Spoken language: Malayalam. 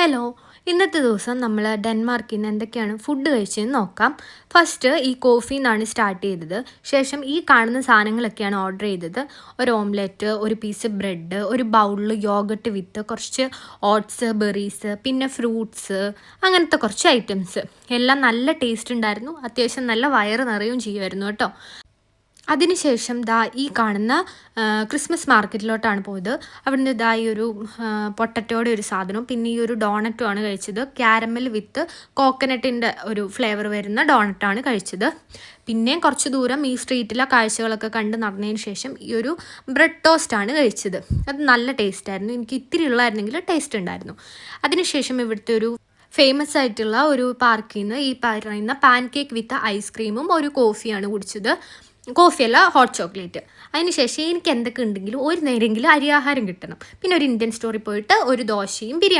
ഹലോ, ഇന്നത്തെ ദിവസം നമ്മൾ ഡെൻമാർക്കിൽ നിന്ന് എന്തൊക്കെയാണ് ഫുഡ് കഴിച്ചതെന്ന് നോക്കാം. ഫസ്റ്റ് ഈ കോഫിയിൽ നിന്നാണ് സ്റ്റാർട്ട് ചെയ്തത്. ശേഷം ഈ കാണുന്ന സാധനങ്ങളൊക്കെയാണ് ഓർഡർ ചെയ്തത്. ഒരു ഓംലെറ്റ്, ഒരു പീസ് ബ്രെഡ്, ഒരു ബൗളിൽ യോഗട്ട് വിത്ത് കുറച്ച് ഓട്സ്, ബെറീസ്, പിന്നെ ഫ്രൂട്ട്സ്, അങ്ങനത്തെ കുറച്ച് ഐറ്റംസ്. എല്ലാം നല്ല ടേസ്റ്റ് ഉണ്ടായിരുന്നു. അത്യാവശ്യം നല്ല വയറ് നിറയുകയും ചെയ്യുമായിരുന്നു കേട്ടോ. അതിനുശേഷം ഈ കാണുന്ന ക്രിസ്മസ് മാർക്കറ്റിലോട്ടാണ് പോയത്. അവിടുന്ന് ഈ ഒരു പൊട്ടറ്റോയുടെ ഒരു സാധനവും പിന്നെ ഈ ഒരു ഡോണറ്റുമാണ് കഴിച്ചത്. ക്യാരമൽ വിത്ത് കോക്കനട്ടിൻ്റെ ഒരു ഫ്ലേവർ വരുന്ന ഡോണറ്റാണ് കഴിച്ചത്. പിന്നെയും കുറച്ച് ദൂരം ഈ സ്ട്രീറ്റിലെ കാഴ്ചകളൊക്കെ കണ്ട് നടന്നതിന് ശേഷം ഈ ഒരു ബ്രെഡ് ടോസ്റ്റാണ് കഴിച്ചത്. അത് നല്ല ടേസ്റ്റായിരുന്നു. എനിക്ക് ഇത്തിരി ഉള്ളായിരുന്നെങ്കിൽ ടേസ്റ്റ് ഉണ്ടായിരുന്നു. അതിനുശേഷം ഇവിടുത്തെ ഒരു ഫേമസ് ആയിട്ടുള്ള ഒരു പാർക്കിൽ നിന്ന് ഈ പറയുന്ന പാൻ കേക്ക് വിത്ത് ഐസ്ക്രീമും ഒരു കോഫിയാണ് കുടിച്ചത്. കോഫിയല്ല, ഹോട്ട് ചോക്ലേറ്റ്. അതിനുശേഷം എനിക്ക് എന്തൊക്കെ ഉണ്ടെങ്കിലും ഒരു നേരമെങ്കിലും അരിയാഹാരം കിട്ടണം. പിന്നെ ഒരു ഇന്ത്യൻ സ്റ്റോറിൽ പോയിട്ട് ഒരു ദോശയും ബിരിയാണി